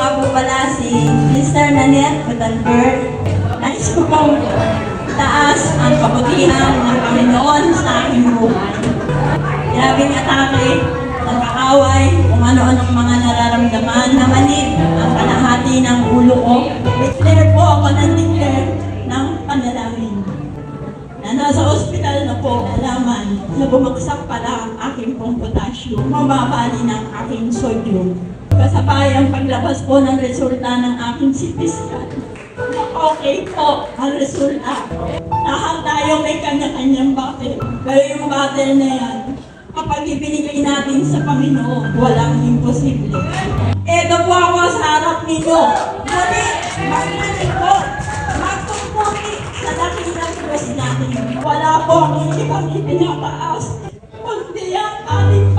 nga po pala si Mr. Nanette Gutenberg. Nais ko pong taas ang kabutihan ng Panginoon sa aking buhay. Grabing atake, nagkakaway, kung ano-anong mga nararamdaman na manid ang kalahati ng ulo ko. Declare po ako ng declare ng panalangin. Na nasa ospital na po, alaman na bumagsak pala ang aking pong potassium, mababali ng aking sodium. Kasabay ang paglabas po ng resulta ng aking CT scan. Okay po ang resulta. Lahat tayo may kanya-kanyang battle. Pero yung battle na yan, kapag ibinigay natin sa Panginoon, walang imposible. Eto po ako sa harap ninyo. Muli, magmanig po, magpupuri sa dakilang Diyos natin. Wala po akong ibang ipinataas, kundi ang ating